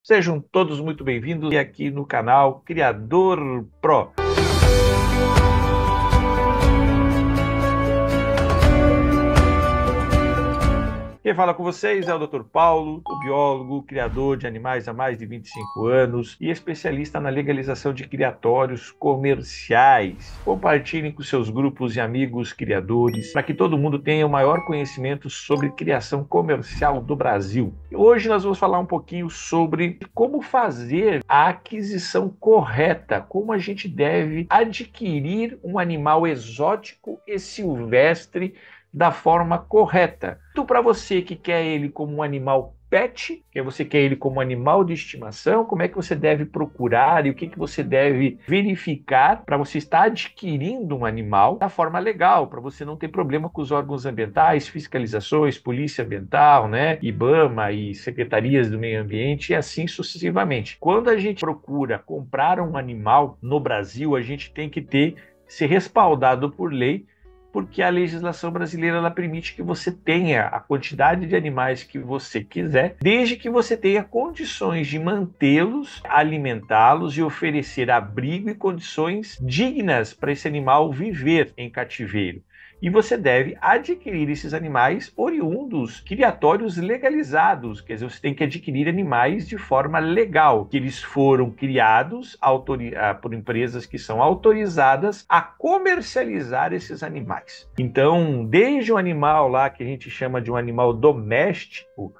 Sejam todos muito bem-vindos aqui no canal Criador Pro. Quem fala com vocês é o Dr. Paulo, o biólogo, criador de animais há mais de 25 anos e especialista na legalização de criatórios comerciais. Compartilhem com seus grupos e amigos criadores para que todo mundo tenha o maior conhecimento sobre criação comercial do Brasil. Hoje nós vamos falar um pouquinho sobre como fazer a aquisição correta, como a gente deve adquirir um animal exótico e silvestre da forma correta. Tanto para você que quer ele como um animal pet, que você quer ele como animal de estimação, como é que você deve procurar e o que você deve verificar para você estar adquirindo um animal da forma legal, para você não ter problema com os órgãos ambientais, fiscalizações, polícia ambiental, IBAMA e secretarias do meio ambiente e assim sucessivamente. Quando a gente procura comprar um animal no Brasil, a gente tem que ser respaldado por lei, porque a legislação brasileira ela permite que você tenha a quantidade de animais que você quiser, desde que você tenha condições de mantê-los, alimentá-los e oferecer abrigo e condições dignas para esse animal viver em cativeiro. E você deve adquirir esses animais oriundos, criatórios legalizados, quer dizer, você tem que adquirir animais de forma legal, que eles foram criados por empresas que são autorizadas a comercializar esses animais. Então, desde um animal lá que a gente chama de um animal doméstico,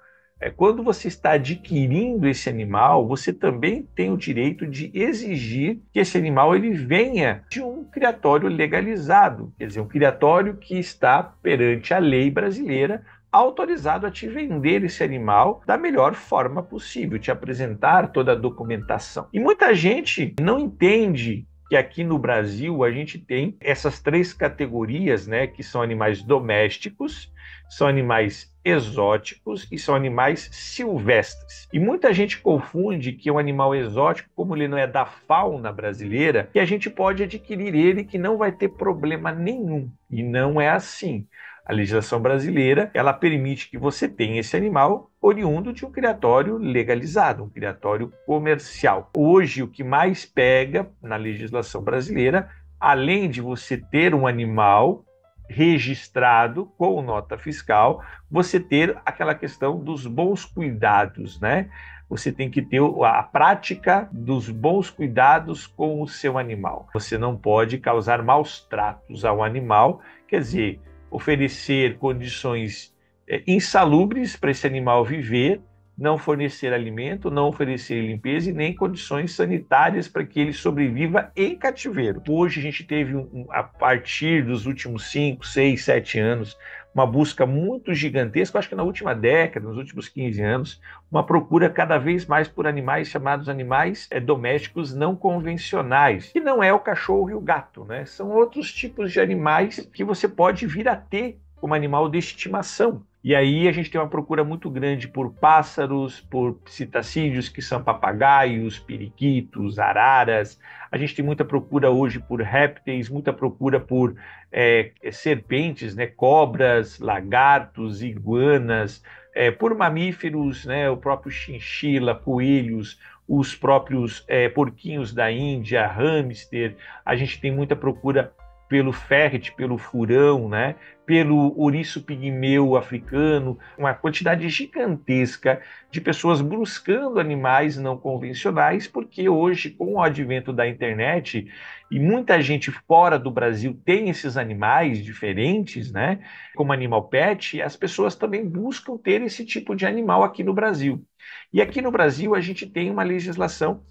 quando você está adquirindo esse animal, você também tem o direito de exigir que esse animal ele venha de um criatório legalizado, quer dizer, um criatório que está perante a lei brasileira autorizado a te vender esse animal da melhor forma possível, te apresentar toda a documentação. E muita gente não entende que aqui no Brasil a gente tem essas três categorias, que são animais domésticos, são animais exóticos e são animais silvestres. E muita gente confunde que um animal exótico, como ele não é da fauna brasileira, que a gente pode adquirir ele que não vai ter problema nenhum. E não é assim. A legislação brasileira, ela permite que você tenha esse animal oriundo de um criatório legalizado, um criatório comercial. Hoje, o que mais pega na legislação brasileira, além de você ter um animal registrado com nota fiscal, você ter aquela questão dos bons cuidados, Você tem que ter a prática dos bons cuidados com o seu animal. Você não pode causar maus tratos ao animal, quer dizer, oferecer condições insalubres para esse animal viver, não fornecer alimento, não oferecer limpeza e nem condições sanitárias para que ele sobreviva em cativeiro. Hoje a gente teve, a partir dos últimos 5, 6, 7 anos, uma busca muito gigantesca, acho que na última década, nos últimos 15 anos, uma procura cada vez mais por animais chamados animais domésticos não convencionais, que não é o cachorro e o gato, São outros tipos de animais que você pode vir a ter como animal de estimação. E aí a gente tem uma procura muito grande por pássaros, por citacídeos, que são papagaios, periquitos, araras. A gente tem muita procura hoje por répteis, muita procura por serpentes, cobras, lagartos, iguanas, por mamíferos, o próprio chinchila, coelhos, os próprios porquinhos da Índia, hamster. A gente tem muita procura pelo ferret, pelo furão, pelo ouriço pigmeu africano, uma quantidade gigantesca de pessoas buscando animais não convencionais, porque hoje, com o advento da internet, e muita gente fora do Brasil tem esses animais diferentes, como animal pet, as pessoas também buscam ter esse tipo de animal aqui no Brasil. E aqui no Brasil a gente tem uma legislação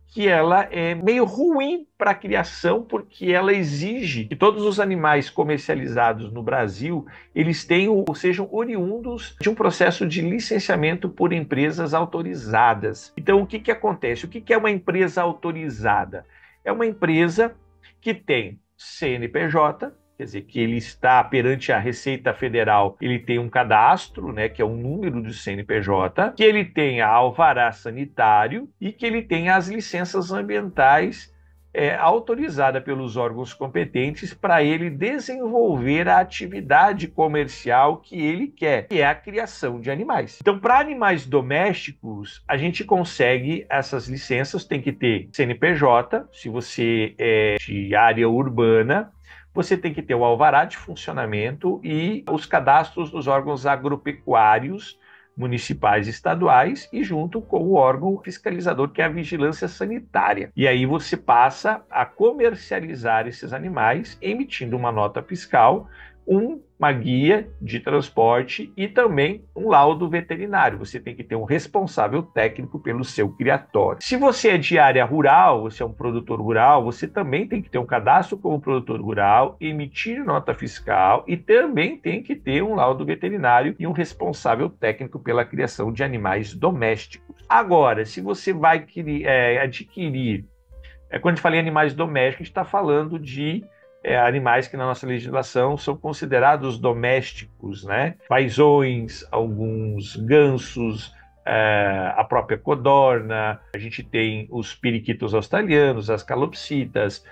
que ela é meio ruim para a criação, porque ela exige que todos os animais comercializados no Brasil, eles sejam oriundos de um processo de licenciamento por empresas autorizadas. Então, o que acontece? O que é uma empresa autorizada? É uma empresa que tem CNPJ, quer dizer, que ele está perante a Receita Federal, ele tem um cadastro, que é um número do CNPJ, que ele tenha alvará sanitário e que ele tenha as licenças ambientais autorizada pelos órgãos competentes para ele desenvolver a atividade comercial que ele quer, que é a criação de animais. Então, para animais domésticos, a gente consegue essas licenças, tem que ter CNPJ, se você é de área urbana, você tem que ter o alvará de funcionamento e os cadastros dos órgãos agropecuários municipais e estaduais e junto com o órgão fiscalizador, que é a vigilância sanitária. E aí você passa a comercializar esses animais, emitindo uma nota fiscal, uma guia de transporte e também um laudo veterinário. Você tem que ter um responsável técnico pelo seu criatório. Se você é de área rural, você é um produtor rural, você também tem que ter um cadastro como produtor rural, emitir nota fiscal e também tem que ter um laudo veterinário e um responsável técnico pela criação de animais domésticos. Agora, se você vai adquirir, quando a gente fala em animais domésticos, a gente está falando de animais que na nossa legislação são considerados domésticos, né? Fazões, alguns gansos, a própria codorna, a gente tem os periquitos australianos, as calopsitas,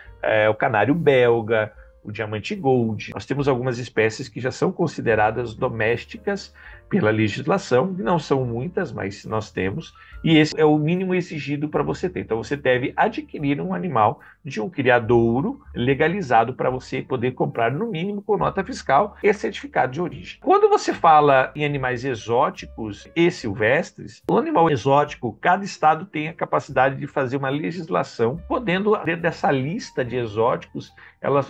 o canário belga, o diamante gold. Nós temos algumas espécies que já são consideradas domésticas pela legislação, não são muitas, mas nós temos, e esse é o mínimo exigido para você ter. Então você deve adquirir um animal de um criadouro legalizado para você poder comprar, no mínimo, com nota fiscal e certificado de origem. Quando você fala em animais exóticos e silvestres, o animal exótico, cada estado tem a capacidade de fazer uma legislação, podendo, dentro dessa lista de exóticos,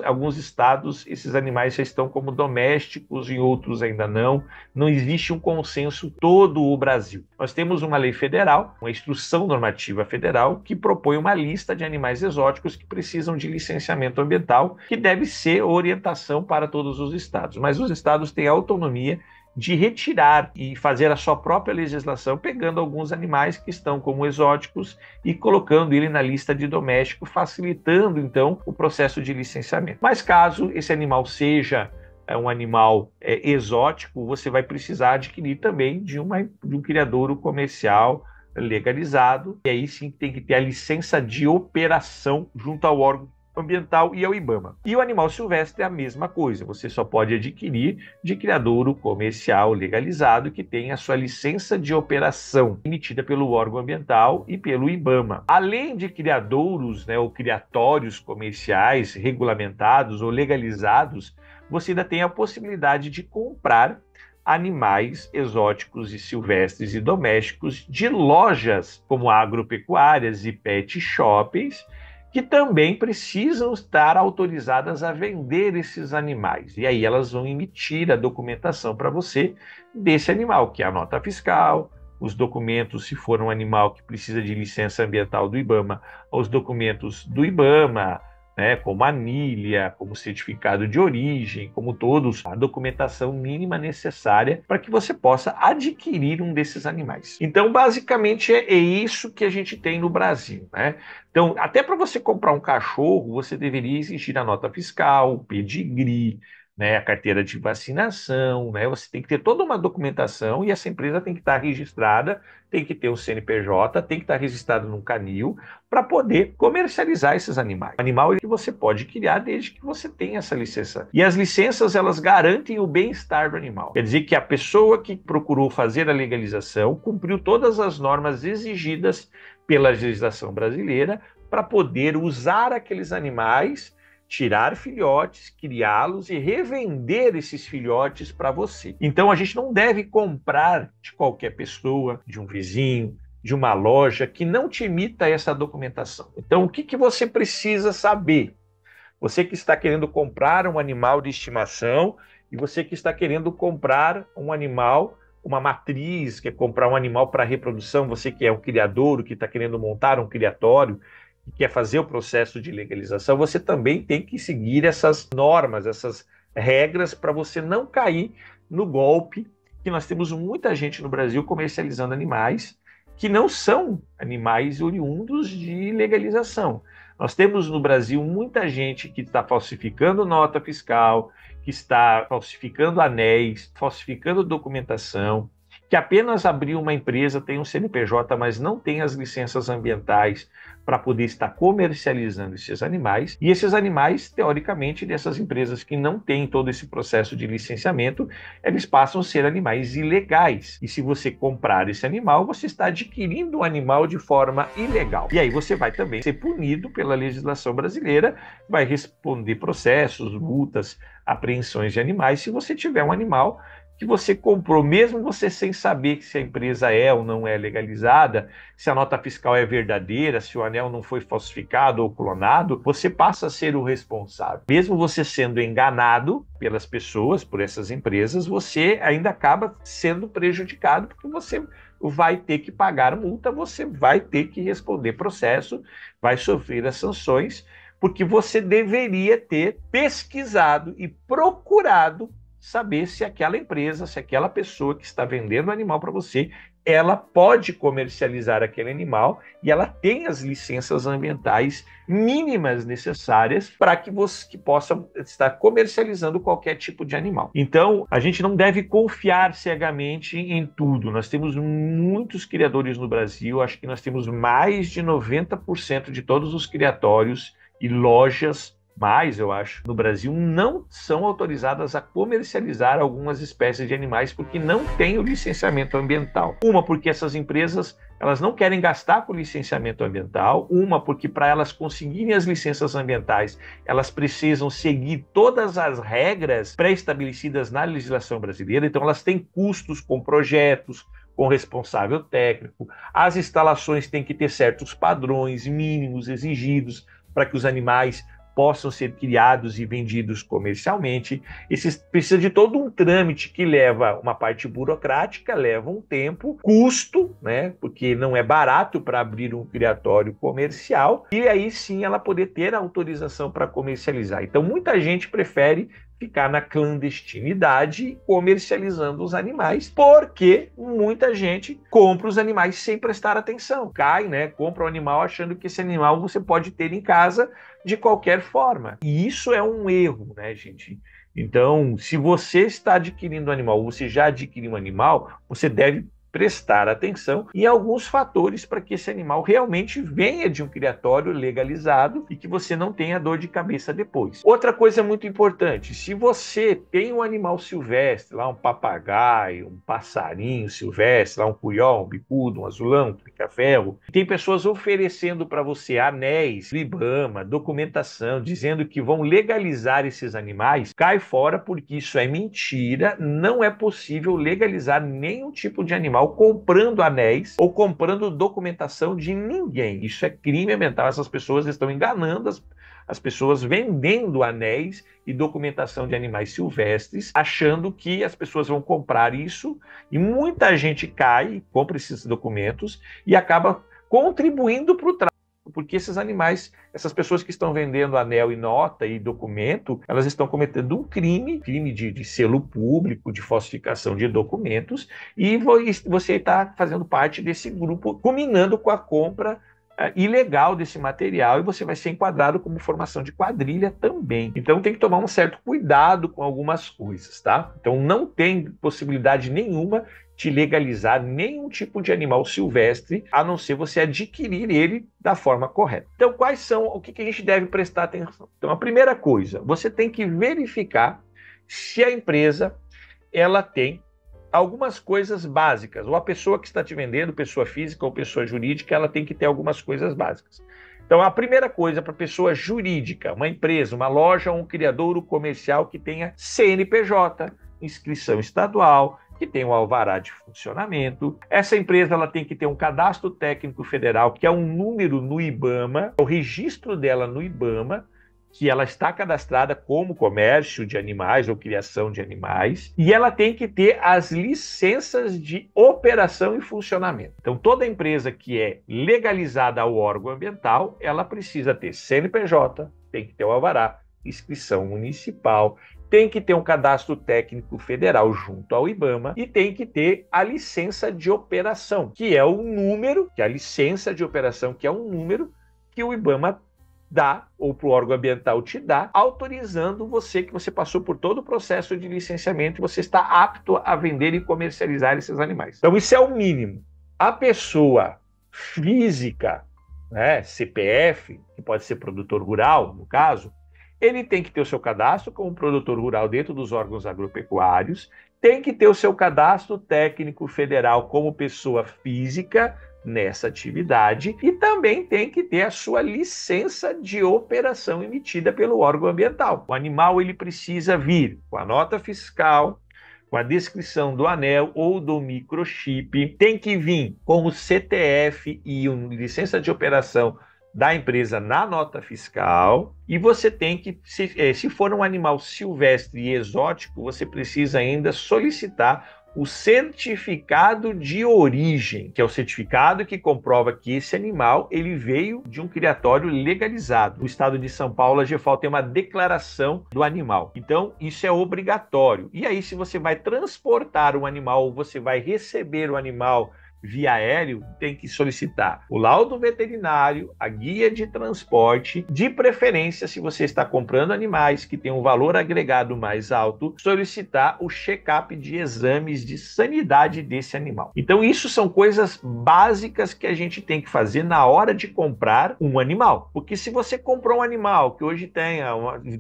alguns estados, esses animais já estão como domésticos, em outros ainda não. Não existe um consenso todo o Brasil. Nós temos uma lei federal, uma instrução normativa federal, que propõe uma lista de animais exóticos que precisam de licenciamento ambiental, que deve ser orientação para todos os estados. Mas os estados têm autonomia de retirar e fazer a sua própria legislação, pegando alguns animais que estão como exóticos e colocando ele na lista de doméstico, facilitando então o processo de licenciamento. Mas caso esse animal seja um animal exótico, você vai precisar adquirir também de um criadouro comercial legalizado, e aí sim tem que ter a licença de operação junto ao órgão ambiental e ao IBAMA. E o animal silvestre é a mesma coisa, você só pode adquirir de criadouro comercial legalizado que tem a sua licença de operação emitida pelo órgão ambiental e pelo IBAMA. Além de criadouros, ou criatórios comerciais regulamentados ou legalizados, você ainda tem a possibilidade de comprar animais exóticos e silvestres e domésticos de lojas como agropecuárias e pet shoppings, que também precisam estar autorizadas a vender esses animais. E aí elas vão emitir a documentação para você desse animal, que é a nota fiscal, os documentos, se for um animal que precisa de licença ambiental do IBAMA, os documentos do IBAMA, como anilha, como certificado de origem, como todos, a documentação mínima necessária para que você possa adquirir um desses animais. Então, basicamente, é isso que a gente tem no Brasil, Então, até para você comprar um cachorro, você deveria exigir a nota fiscal, o pedigree, a carteira de vacinação, você tem que ter toda uma documentação e essa empresa tem que estar registrada, tem que ter um CNPJ, tem que estar registrado num canil para poder comercializar esses animais. O animal é que você pode criar desde que você tenha essa licença. E as licenças, elas garantem o bem-estar do animal. Quer dizer que a pessoa que procurou fazer a legalização cumpriu todas as normas exigidas pela legislação brasileira para poder usar aqueles animais, tirar filhotes, criá-los e revender esses filhotes para você. Então a gente não deve comprar de qualquer pessoa, de um vizinho, de uma loja que não te emita essa documentação. Então o que você precisa saber? Você que está querendo comprar um animal de estimação e você que está querendo comprar um animal, uma matriz, quer comprar um animal para reprodução, você que é um criadouro, que está querendo montar um criatório, e quer fazer o processo de legalização, você também tem que seguir essas normas, essas regras, para você não cair no golpe, que nós temos muita gente no Brasil comercializando animais que não são animais oriundos de legalização. Nós temos no Brasil muita gente que está falsificando nota fiscal, que está falsificando anéis, falsificando documentação, que apenas abriu uma empresa, tem um CNPJ, mas não tem as licenças ambientais para poder estar comercializando esses animais. E esses animais, teoricamente, dessas empresas que não têm todo esse processo de licenciamento, eles passam a ser animais ilegais. E se você comprar esse animal, você está adquirindo um animal de forma ilegal. E aí você vai também ser punido pela legislação brasileira, vai responder processos, multas, apreensões de animais, se você tiver um animal que você comprou, mesmo você sem saber se a empresa é ou não é legalizada, se a nota fiscal é verdadeira, se o anel não foi falsificado ou clonado, você passa a ser o responsável. Mesmo você sendo enganado pelas pessoas, por essas empresas, você ainda acaba sendo prejudicado, porque você vai ter que pagar multa, você vai ter que responder processo, vai sofrer as sanções, porque você deveria ter pesquisado e procurado saber se aquela empresa, se aquela pessoa que está vendendo o animal para você, ela pode comercializar aquele animal e ela tem as licenças ambientais mínimas necessárias para que você possa estar comercializando qualquer tipo de animal. Então, a gente não deve confiar cegamente em tudo. Nós temos muitos criadores no Brasil, acho que nós temos mais de 90% de todos os criatórios e lojas, mas eu acho, no Brasil não são autorizadas a comercializar algumas espécies de animais porque não tem o licenciamento ambiental. Uma, porque essas empresas elas não querem gastar com licenciamento ambiental. Uma, porque para elas conseguirem as licenças ambientais, elas precisam seguir todas as regras pré-estabelecidas na legislação brasileira. Então elas têm custos com projetos, com responsável técnico. As instalações têm que ter certos padrões mínimos exigidos para que os animais possam ser criados e vendidos comercialmente. Precisa de todo um trâmite que leva uma parte burocrática, leva um tempo, custo, né? Porque não é barato para abrir um criatório comercial, e aí sim ela poder ter a autorização para comercializar. Então muita gente prefere ficar na clandestinidade comercializando os animais, porque muita gente compra os animais sem prestar atenção. Cai, né? Compra o animal achando que esse animal você pode ter em casa de qualquer forma. E isso é um erro, né, gente? Então, se você está adquirindo um animal, ou você já adquiriu um animal, você deve prestar atenção em alguns fatores para que esse animal realmente venha de um criatório legalizado e que você não tenha dor de cabeça depois. Outra coisa muito importante, se você tem um animal silvestre, lá um papagaio, um passarinho silvestre, lá um curió, um bicudo, um azulão, um pica-ferro, tem pessoas oferecendo para você anéis, IBAMA, documentação, dizendo que vão legalizar esses animais, cai fora porque isso é mentira, não é possível legalizar nenhum tipo de animal comprando anéis ou comprando documentação de ninguém. Isso é crime ambiental. Essas pessoas estão enganando as pessoas, vendendo anéis e documentação de animais silvestres, achando que as pessoas vão comprar isso, e muita gente cai, compra esses documentos e acaba contribuindo para o tráfico, porque esses animais, essas pessoas que estão vendendo anel e nota e documento, elas estão cometendo um crime de selo público, de falsificação de documentos, e você está fazendo parte desse grupo, culminando com a compra ilegal desse material, e você vai ser enquadrado como formação de quadrilha também. Então tem que tomar um certo cuidado com algumas coisas, tá? Então não tem possibilidade nenhuma de legalizar nenhum tipo de animal silvestre, a não ser você adquirir ele da forma correta. Então, quais são, o que a gente deve prestar atenção? Então, a primeira coisa, você tem que verificar se a empresa ela tem algumas coisas básicas, ou a pessoa que está te vendendo, pessoa física ou pessoa jurídica, ela tem que ter algumas coisas básicas. Então, a primeira coisa para pessoa jurídica, uma empresa, uma loja, um criadouro comercial que tenha CNPJ, inscrição estadual, que tem um alvará de funcionamento. Essa empresa ela tem que ter um cadastro técnico federal, que é um número no IBAMA, o registro dela no IBAMA, que ela está cadastrada como comércio de animais ou criação de animais, e ela tem que ter as licenças de operação e funcionamento. Então, toda empresa que é legalizada ao órgão ambiental, ela precisa ter CNPJ, tem que ter o alvará, inscrição municipal, tem que ter um cadastro técnico federal junto ao IBAMA e tem que ter a licença de operação, que é o número, que é a licença de operação, que é um número que o IBAMA dá, ou para o órgão ambiental te dá, autorizando você que você passou por todo o processo de licenciamento e você está apto a vender e comercializar esses animais. Então isso é o mínimo. A pessoa física, né, CPF, que pode ser produtor rural, no caso, ele tem que ter o seu cadastro como produtor rural dentro dos órgãos agropecuários, tem que ter o seu cadastro técnico federal como pessoa física nessa atividade e também tem que ter a sua licença de operação emitida pelo órgão ambiental. O animal ele precisa vir com a nota fiscal, com a descrição do anel ou do microchip, tem que vir com o CTF e licença de operação da empresa na nota fiscal, e você tem que, se for um animal silvestre e exótico, você precisa ainda solicitar o certificado de origem, que é o certificado que comprova que esse animal ele veio de um criatório legalizado. No estado de São Paulo, a GFAO tem uma declaração do animal. Então, isso é obrigatório. E aí, se você vai transportar um animal ou você vai receber o animal via aéreo, tem que solicitar o laudo veterinário, a guia de transporte, de preferência, se você está comprando animais que têm um valor agregado mais alto, solicitar o check-up de exames de sanidade desse animal. Então, isso são coisas básicas que a gente tem que fazer na hora de comprar um animal. Porque se você comprou um animal que hoje tem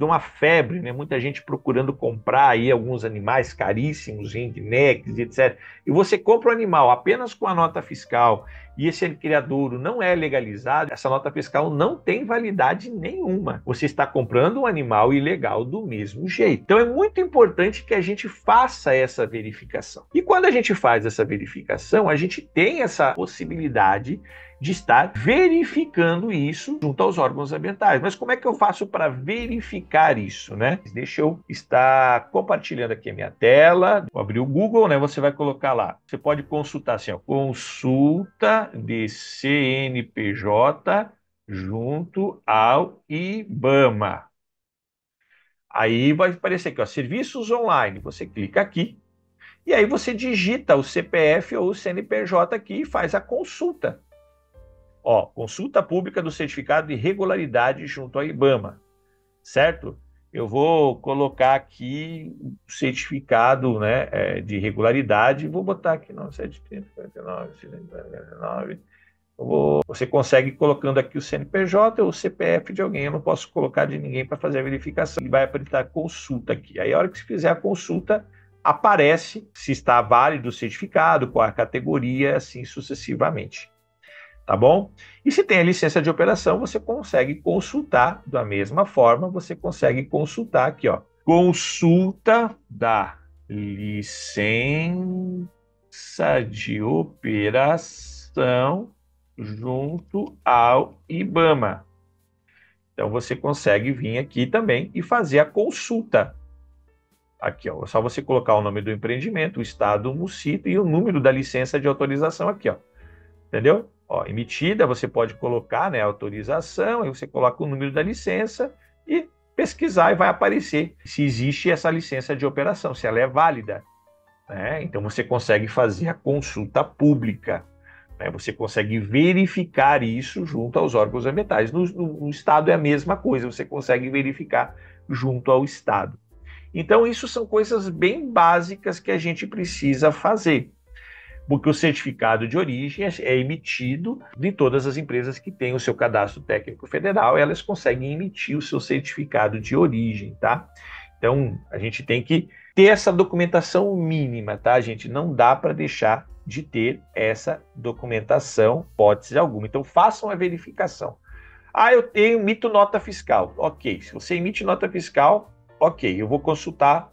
uma febre, né? Muita gente procurando comprar aí alguns animais caríssimos, ringnecks, etc. E você compra um animal apenas com a nota fiscal e esse criadouro não é legalizado, essa nota fiscal não tem validade nenhuma. Você está comprando um animal ilegal do mesmo jeito. Então é muito importante que a gente faça essa verificação. E quando a gente faz essa verificação, a gente tem essa possibilidade de estar verificando isso junto aos órgãos ambientais. Mas como é que eu faço para verificar isso, né? Deixa eu estar compartilhando aqui a minha tela. Vou abrir o Google, né? Você vai colocar lá. Você pode consultar assim, ó, consulta de CNPJ junto ao IBAMA. Aí vai aparecer aqui, ó, serviços online. Você clica aqui e aí você digita o CPF ou o CNPJ aqui e faz a consulta. Ó, consulta pública do certificado de regularidade junto ao IBAMA, certo? Eu vou colocar aqui o certificado, né, de regularidade, vou botar aqui, não, 749, você consegue colocando aqui o CNPJ ou o CPF de alguém, eu não posso colocar de ninguém para fazer a verificação, ele vai apertar consulta aqui, aí a hora que você fizer a consulta, aparece se está válido o certificado, qual a categoria, assim sucessivamente. Tá bom? E se tem a licença de operação, você consegue consultar da mesma forma, você consegue consultar aqui, ó. Consulta da licença de operação junto ao IBAMA. Então você consegue vir aqui também e fazer a consulta. Aqui, ó, é só você colocar o nome do empreendimento, o estado, o município e o número da licença de autorização aqui, ó. Entendeu? Ó, emitida, você pode colocar, né, autorização, aí você coloca o número da licença e pesquisar e vai aparecer se existe essa licença de operação, se ela é válida, né? Então você consegue fazer a consulta pública, né? Você consegue verificar isso junto aos órgãos ambientais. No Estado é a mesma coisa, você consegue verificar junto ao Estado. Então isso são coisas bem básicas que a gente precisa fazer, porque o certificado de origem é emitido de todas as empresas que têm o seu cadastro técnico federal, elas conseguem emitir o seu certificado de origem, tá? Então, a gente tem que ter essa documentação mínima, tá, gente? Não dá para deixar de ter essa documentação, hipótese alguma. Então, façam a verificação. Ah, eu emito nota fiscal. Ok, se você emite nota fiscal, ok, eu vou consultar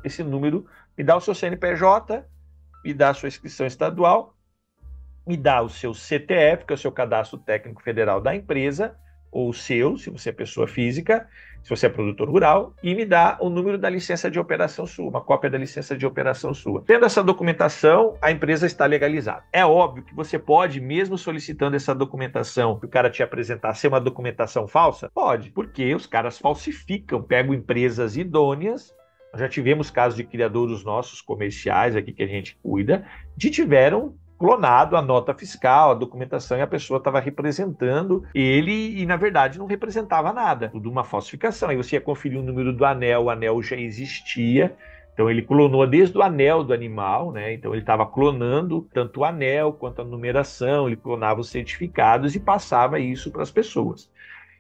esse número, me dá o seu CNPJ, me dá a sua inscrição estadual, me dá o seu CTF, que é o seu cadastro técnico federal da empresa, ou o seu, se você é pessoa física, se você é produtor rural, e me dá o número da licença de operação sua, uma cópia da licença de operação sua. Tendo essa documentação, a empresa está legalizada. É óbvio que você pode, mesmo solicitando essa documentação, que o cara te apresentar, ser uma documentação falsa? Pode, porque os caras falsificam, pegam empresas idôneas. Nós já tivemos casos de criadouros nossos comerciais aqui que a gente cuida, tiveram clonado a nota fiscal, a documentação, e a pessoa estava representando ele e, na verdade, não representava nada. Tudo uma falsificação. Aí você ia conferir o número do anel, o anel já existia. Então ele clonou desde o anel do animal, né? Então ele estava clonando tanto o anel quanto a numeração, ele clonava os certificados e passava isso para as pessoas.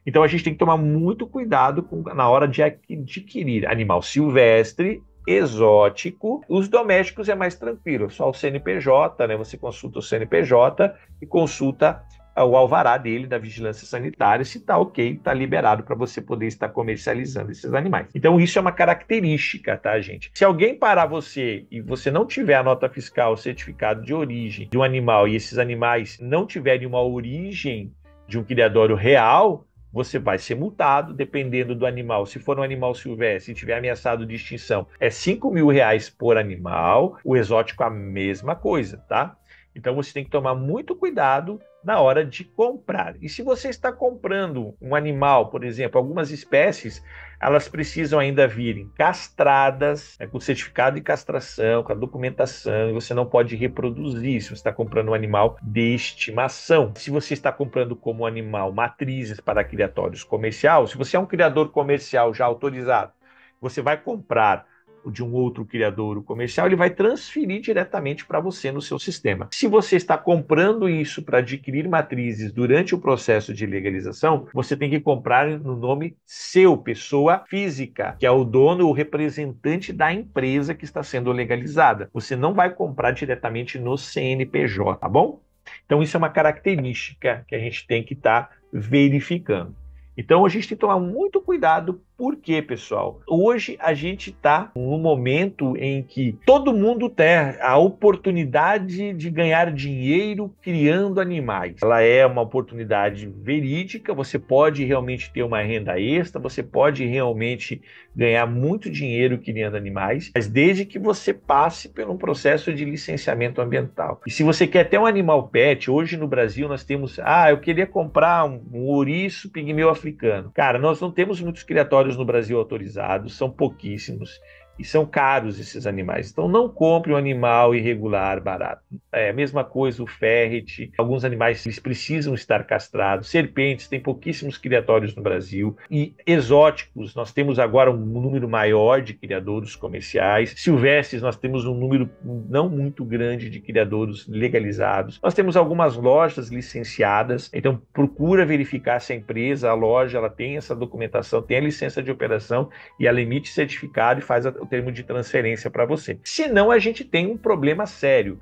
Então a gente tem que tomar muito cuidado na hora de adquirir animal silvestre, exótico. Os domésticos é mais tranquilo, só o CNPJ, né? Você consulta o CNPJ e consulta o alvará dele da vigilância sanitária, se está ok, está liberado para você poder estar comercializando esses animais. Então isso é uma característica, tá, gente? Se alguém parar você e você não tiver a nota fiscal, o certificado de origem de um animal e esses animais não tiverem uma origem de um criatório real, você vai ser multado, dependendo do animal. Se for um animal silvestre e tiver ameaçado de extinção, é R$ 5.000 por animal. O exótico, a mesma coisa, tá? Então você tem que tomar muito cuidado na hora de comprar. E se você está comprando um animal, por exemplo, algumas espécies, elas precisam ainda virem castradas, com certificado de castração, com a documentação, e você não pode reproduzir se você está comprando um animal de estimação. Se você está comprando como animal matrizes para criatórios comercial, se você é um criador comercial já autorizado, você vai comprar de um outro criador comercial, ele vai transferir diretamente para você no seu sistema. Se você está comprando isso para adquirir matrizes durante o processo de legalização, você tem que comprar no nome seu, pessoa física, que é o dono ou representante da empresa que está sendo legalizada. Você não vai comprar diretamente no CNPJ, tá bom? Então isso é uma característica que a gente tem que estar verificando. Então a gente tem que tomar muito cuidado. Por quê, pessoal? Hoje a gente está num momento em que todo mundo tem a oportunidade de ganhar dinheiro criando animais. Ela é uma oportunidade verídica, você pode realmente ter uma renda extra, você pode realmente ganhar muito dinheiro criando animais, mas desde que você passe por um processo de licenciamento ambiental. E se você quer ter um animal pet, hoje no Brasil nós temos, eu queria comprar um ouriço pigmeu africano. Cara, nós não temos muitos criatórios no Brasil autorizados, são pouquíssimos e são caros esses animais. Então não compre um animal irregular barato. É a mesma coisa o ferret, alguns animais eles precisam estar castrados, serpentes, tem pouquíssimos criatórios no Brasil, e exóticos, nós temos agora um número maior de criadouros comerciais, silvestres nós temos um número não muito grande de criadouros legalizados, nós temos algumas lojas licenciadas, então procura verificar se a empresa, a loja, ela tem essa documentação, tem a licença de operação e ela emite certificado e faz o termo de transferência para você. Senão a gente tem um problema sério.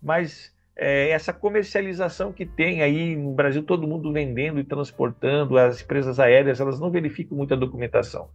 Mas essa comercialização que tem aí no Brasil, todo mundo vendendo e transportando, as empresas aéreas, elas não verificam muita documentação.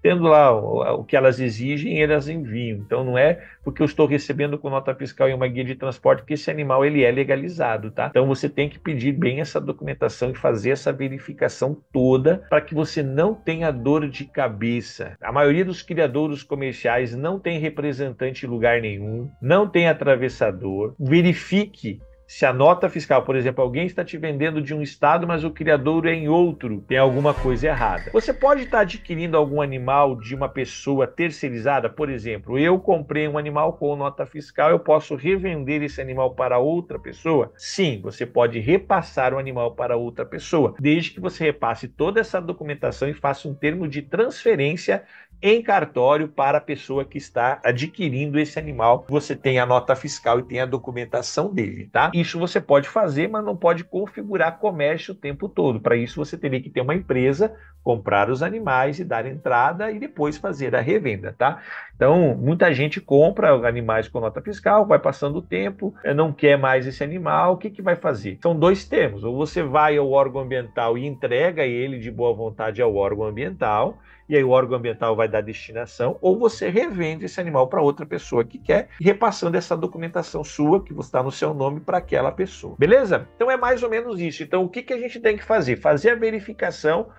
Tendo lá o que elas exigem, elas enviam. Então não é porque eu estou recebendo com nota fiscal em uma guia de transporte que esse animal ele é legalizado, tá? Então você tem que pedir bem essa documentação e fazer essa verificação toda para que você não tenha dor de cabeça. A maioria dos criadouros comerciais não tem representante em lugar nenhum, não tem atravessador. Verifique se a nota fiscal, por exemplo, alguém está te vendendo de um estado, mas o criadouro é em outro, tem alguma coisa errada. Você pode estar adquirindo algum animal de uma pessoa terceirizada, por exemplo, eu comprei um animal com nota fiscal, eu posso revender esse animal para outra pessoa? Sim, você pode repassar o animal para outra pessoa, desde que você repasse toda essa documentação e faça um termo de transferência em cartório para a pessoa que está adquirindo esse animal. Você tem a nota fiscal e tem a documentação dele, tá? Isso você pode fazer, mas não pode configurar comércio o tempo todo. Para isso você teria que ter uma empresa, comprar os animais e dar entrada e depois fazer a revenda, tá? Então, muita gente compra animais com nota fiscal, vai passando o tempo, não quer mais esse animal, o que vai fazer? São dois termos, ou você vai ao órgão ambiental e entrega ele de boa vontade ao órgão ambiental, e aí o órgão ambiental vai dar destinação, ou você revende esse animal para outra pessoa que quer, repassando essa documentação sua, que está no seu nome, para aquela pessoa. Beleza? Então é mais ou menos isso. Então o que a gente tem que fazer? Fazer a verificação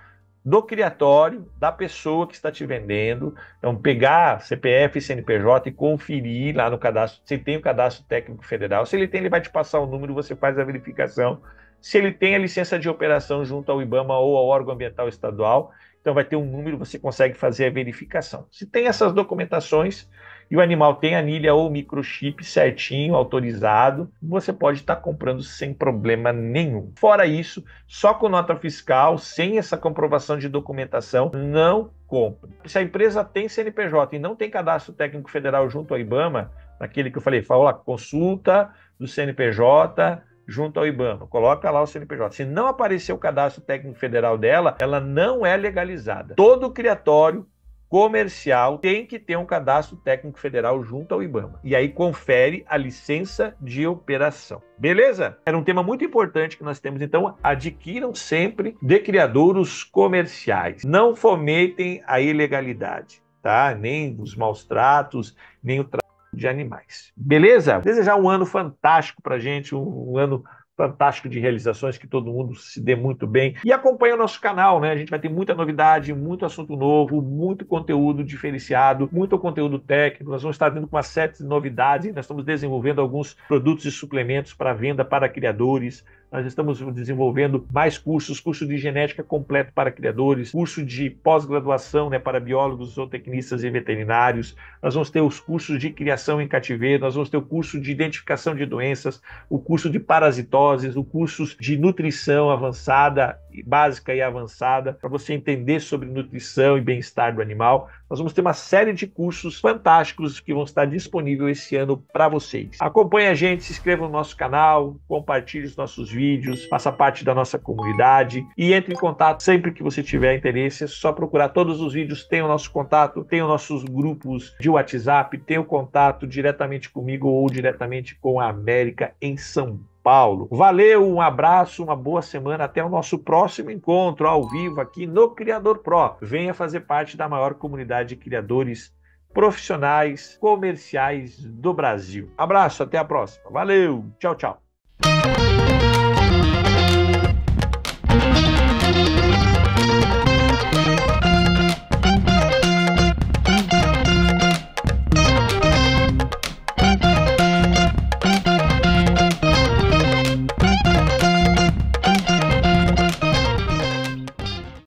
do criatório, da pessoa que está te vendendo. Então pegar CPF e CNPJ e conferir lá no cadastro, se tem o cadastro técnico federal. Se ele tem, ele vai te passar o número, você faz a verificação. Se ele tem a licença de operação junto ao IBAMA ou ao órgão ambiental estadual, então vai ter um número, você consegue fazer a verificação. Se tem essas documentações, e o animal tem anilha ou microchip certinho, autorizado, você pode estar comprando sem problema nenhum. Fora isso, só com nota fiscal, sem essa comprovação de documentação, não compre. Se a empresa tem CNPJ e não tem cadastro técnico federal junto ao IBAMA, naquele que eu falei, fala consulta do CNPJ junto ao IBAMA, coloca lá o CNPJ. Se não aparecer o cadastro técnico federal dela, ela não é legalizada. Todo criatório comercial tem que ter um cadastro técnico federal junto ao IBAMA. E aí confere a licença de operação. Beleza? Era um tema muito importante que nós temos, então adquiram sempre de criadouros comerciais. Não fomentem a ilegalidade, tá? Nem os maus tratos, nem o tráfico de animais. Beleza? Desejar um ano fantástico pra gente, um ano fantástico de realizações, que todo mundo se dê muito bem. E acompanhe o nosso canal, né? A gente vai ter muita novidade, muito assunto novo, muito conteúdo diferenciado, muito conteúdo técnico. Nós vamos estar vindo com uma série de novidades. Nós estamos desenvolvendo alguns produtos e suplementos para venda para criadores. Nós estamos desenvolvendo mais cursos, curso de genética completo para criadores, curso de pós-graduação, né, para biólogos, zootecnistas e veterinários. Nós vamos ter os cursos de criação em cativeiro, nós vamos ter o curso de identificação de doenças, o curso de parasitoses, o curso de nutrição avançada, básica e avançada, para você entender sobre nutrição e bem-estar do animal. Nós vamos ter uma série de cursos fantásticos que vão estar disponíveis esse ano para vocês. Acompanhe a gente, se inscreva no nosso canal, compartilhe os nossos vídeos, faça parte da nossa comunidade e entre em contato sempre que você tiver interesse. É só procurar todos os vídeos, tem o nosso contato, tem os nossos grupos de WhatsApp, tem o contato diretamente comigo ou diretamente com a América em São Paulo. Valeu, um abraço, uma boa semana, até o nosso próximo encontro ao vivo aqui no Criador Pro. Venha fazer parte da maior comunidade de criadores profissionais comerciais do Brasil. Abraço, até a próxima. Valeu, tchau, tchau.